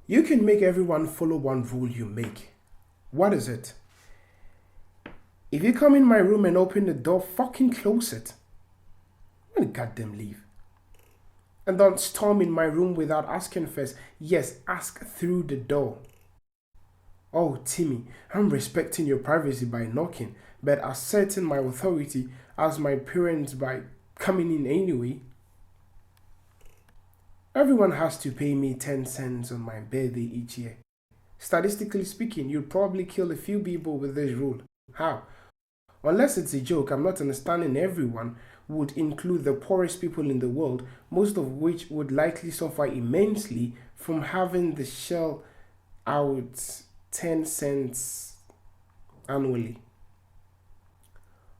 You can make everyone follow one rule you make. What is it? If you come in my room and open the door, fucking close it. When the goddamn leave. And don't storm in my room without asking first. Yes, ask through the door. Oh, Timmy, I'm respecting your privacy by knocking, but asserting my authority as my parents by coming in anyway. Everyone has to pay me 10 cents on my birthday each year. Statistically speaking, you'll probably kill a few people with this rule. How? Unless it's a joke, I'm not understanding everyone would include the poorest people in the world, most of which would likely suffer immensely from having the shell out 10 cents annually.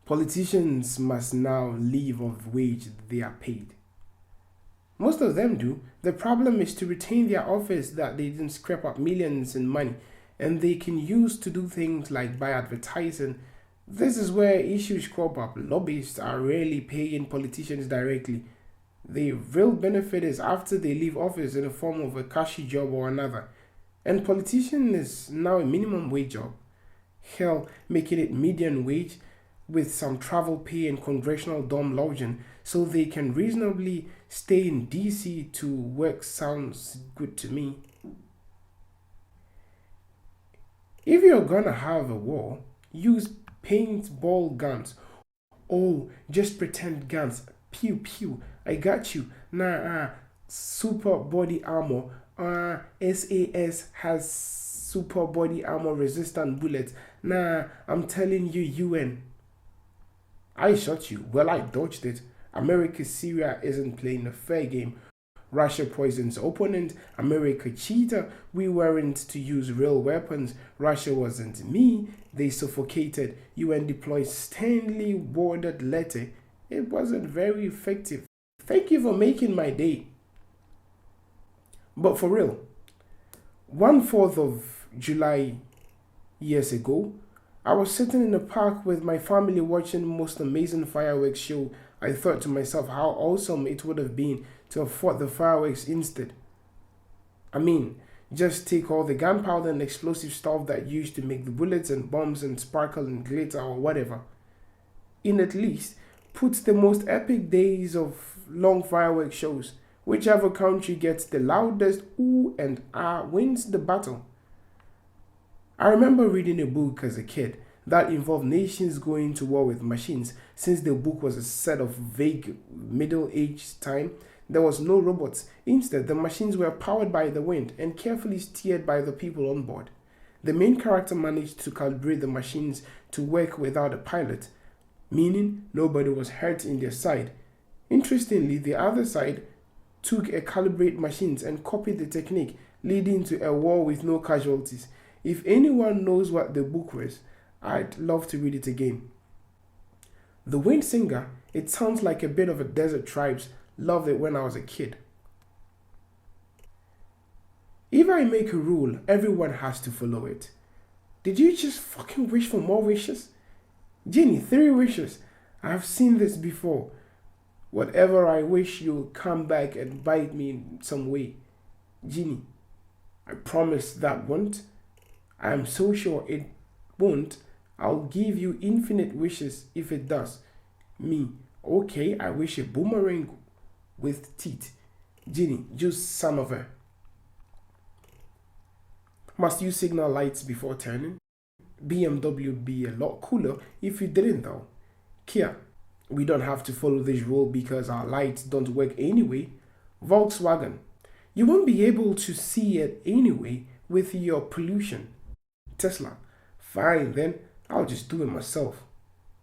Politicians must now live off wage they are paid. Most of them do. The problem is to retain their office that they didn't scrape up millions in money and they can use to do things like buy advertising. This is where issues crop up. Lobbyists are rarely paying politicians directly. The real benefit is after they leave office in the form of a cushy job or another. And politician is now a minimum wage job. Hell, making it median wage with some travel pay and congressional dorm lodging so they can reasonably stay in DC to work sounds good to me. If you're gonna have a war, use paintball guns. Oh, just pretend guns. Pew pew. I got you. Nah, super body armor. SAS has super body armor resistant bullets. Nah, I'm telling you, UN. I shot you. Well, I dodged it. America Syria isn't playing a fair game. Russia poisons opponent. America cheater. We weren't to use real weapons. Russia wasn't me. They suffocated. UN deployed Stanley worded letter. It wasn't very effective. Thank you for making my day. But for real, 1/4 of July years ago, I was sitting in the park with my family watching the most amazing fireworks show. I thought to myself how awesome it would have been to have fought the fireworks instead. I mean, just take all the gunpowder and explosive stuff that used to make the bullets and bombs and sparkle and glitter or whatever. In at least, put the most epic days of long fireworks shows. Whichever country gets the loudest ooh and ah wins the battle. I remember reading a book as a kid that involved nations going to war with machines. Since the book was a set of vague middle-aged time, there was no robots. Instead, the machines were powered by the wind and carefully steered by the people on board. The main character managed to calibrate the machines to work without a pilot, meaning nobody was hurt in their side. Interestingly, the other side took a calibrate machines and copied the technique, leading to a war with no casualties. If anyone knows what the book was, I'd love to read it again. The Wind Singer, it sounds like a bit of a Desert Tribes. Loved it when I was a kid. If I make a rule, everyone has to follow it. Did you just fucking wish for more wishes? Ginny, 3 wishes. I've seen this before. Whatever I wish, you'll come back and bite me in some way. Ginny, I promise that won't. I am so sure it won't. I'll give you infinite wishes if it does. Me, okay, I wish a boomerang with teeth. Ginny, just some of her. Must you signal lights before turning? BMW would be a lot cooler if you didn't though. Kia, we don't have to follow this rule because our lights don't work anyway. Volkswagen, you won't be able to see it anyway with your pollution. Tesla, fine then, I'll just do it myself.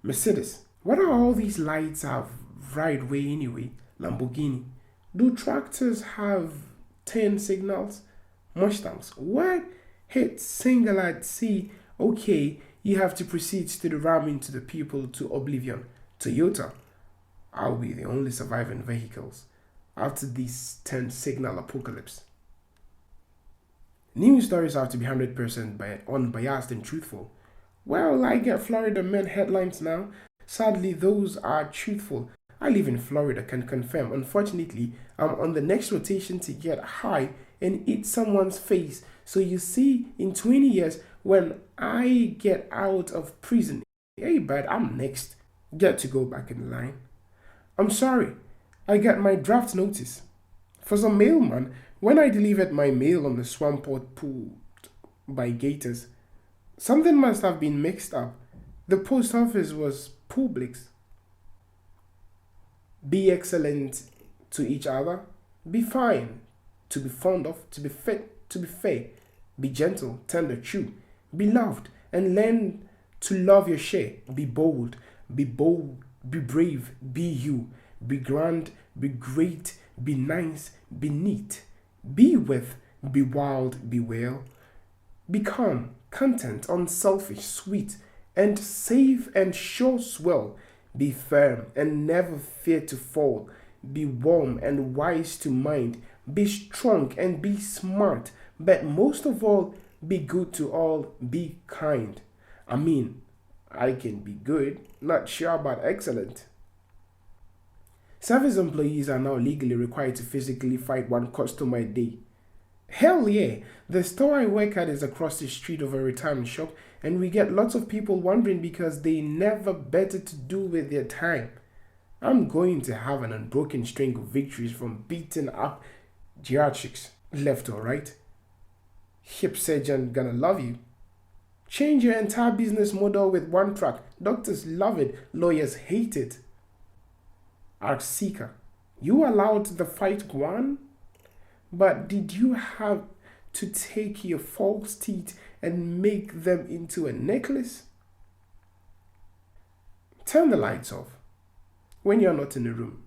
Mercedes, what are all these lights have right way anyway? Lamborghini, do tractors have 10 signals? Mustangs, what? Hit single at sea. Okay, you have to proceed to the ram into the people to oblivion. Toyota, I'll be the only surviving vehicles after this 10 signal apocalypse. News stories have to be 100% unbiased and truthful. Well, I get Florida Men headlines now. Sadly, those are truthful. I live in Florida, can confirm. Unfortunately, I'm on the next rotation to get high and eat someone's face. So you see, in 20 years, when I get out of prison, hey, bud, I'm next. Get to go back in line. I'm sorry, I got my draft notice. For some mailman, when I delivered my mail on the swamp pot pulled by gators, something must have been mixed up. The post office was Publix. Be excellent to each other. Be fine. To be fond of. To be fit. To be fair. Be gentle. Tender. True. Be loved. And learn to love your share. Be bold. Be bold. Be brave. Be you. Be grand. Be great. Be nice. Be neat. Be with. Be wild. Be well. Be calm. Content. Unselfish. Sweet. And safe and sure swell. Be firm and never fear to fall. Be warm and wise to mind. Be strong and be smart. But most of all, be good to all. Be kind. I mean, I can be good, not sure about excellent. Service employees are now legally required to physically fight one customer a day. Hell yeah! The store I work at is across the street of a retirement shop, and we get lots of people wondering because they never better to do with their time. I'm going to have an unbroken string of victories from beating up geriatrics, left or right. Hip surgeon gonna love you. Change your entire business model with one track. Doctors love it, lawyers hate it. Art seeker, you allowed the fight go on? But did you have to take your false teeth and make them into a necklace? Turn the lights off when you're not in the room.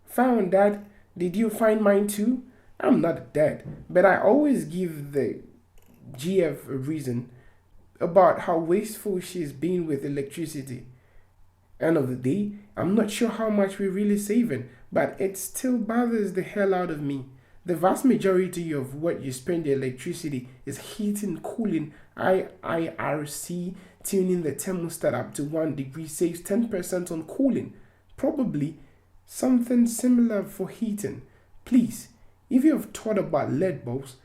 Found Dad, did you find mine too? I'm not dead, but I always give the GF a reason about how wasteful she's been with electricity. End of the day, I'm not sure how much we're really saving, but it still bothers the hell out of me. The vast majority of what you spend the electricity is heating, cooling. IRC tuning the thermostat up to 1 degree saves 10% on cooling. Probably something similar for heating. Please, if you have thought about LED bulbs,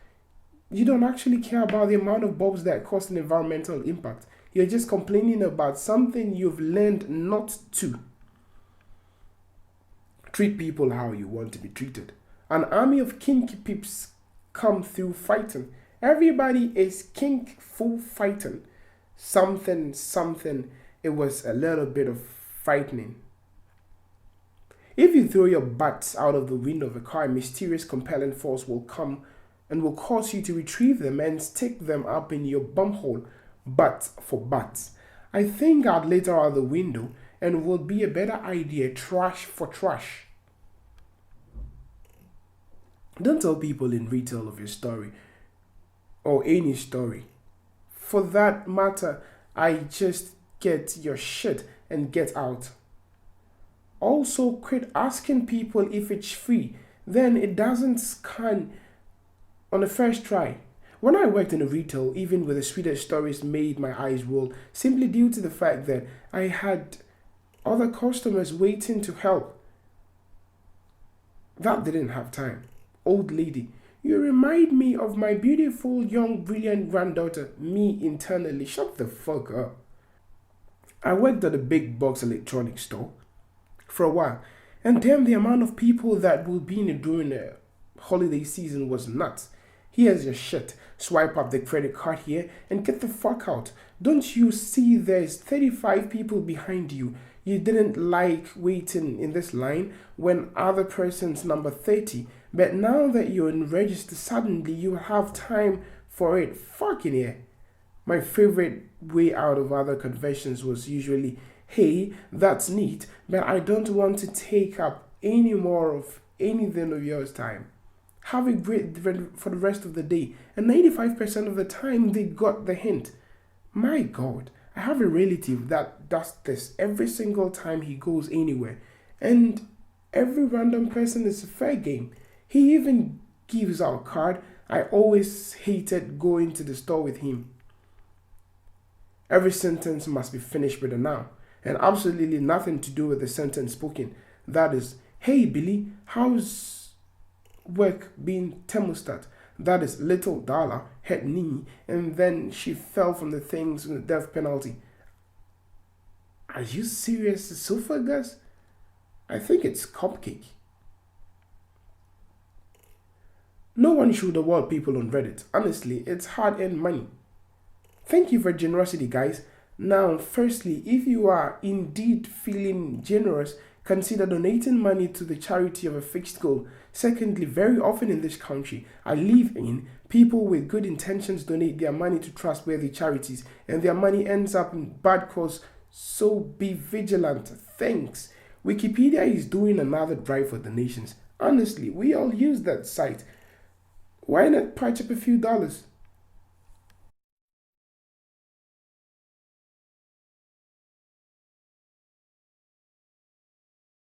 you don't actually care about the amount of bulbs that cause an environmental impact. You're just complaining about something you've learned not to. Treat people how you want to be treated. An army of kinky peeps come through fighting. Everybody is kink full fighting. Something. It was a little bit of frightening. If you throw your butts out of the window of a car, a mysterious compelling force will come and will cause you to retrieve them and stick them up in your bumhole. But for butts, I think I'd let her out the window and would be a better idea. Trash for trash. Don't tell people in retail of your story or any story. For that matter, I just get your shit and get out. Also, quit asking people if it's free. Then it doesn't scan on the first try. When I worked in retail, even with the sweetest stories made my eyes roll simply due to the fact that I had other customers waiting to help. That didn't have time. Old lady, you remind me of my beautiful, young, brilliant granddaughter, me internally. Shut the fuck up. I worked at a big box electronics store for a while, and damn, the amount of people that will be in it during the holiday season was nuts. Here's your shit. Swipe up the credit card here and get the fuck out. Don't you see there's 35 people behind you? You didn't like waiting in this line when other person's number 30. But now that you're in register, suddenly you have time for it. Fucking yeah. My favorite way out of other conventions was usually, hey, that's neat, but I don't want to take up any more of anything of yours time. Have a great for the rest of the day. And 95% of the time they got the hint. My God, I have a relative that does this every single time he goes anywhere. And every random person is a fair game. He even gives out a card. I always hated going to the store with him. Every sentence must be finished with a noun, and absolutely nothing to do with the sentence spoken. That is, hey Billy, how's work being thermostat. That is, little Darla hit Nini and then she fell from the things with the death penalty. Are you serious, esophagus? I think it's cupcake. No one should award people on Reddit. Honestly, it's hard earned money. Thank you for generosity, guys. Now, firstly, if you are indeed feeling generous, consider donating money to the charity of a fixed goal. Secondly, very often in this country I live in, people with good intentions donate their money to trustworthy charities and their money ends up in bad cause. So be vigilant. Thanks. Wikipedia is doing another drive for donations. Honestly, we all use that site. Why not patch up a few dollars?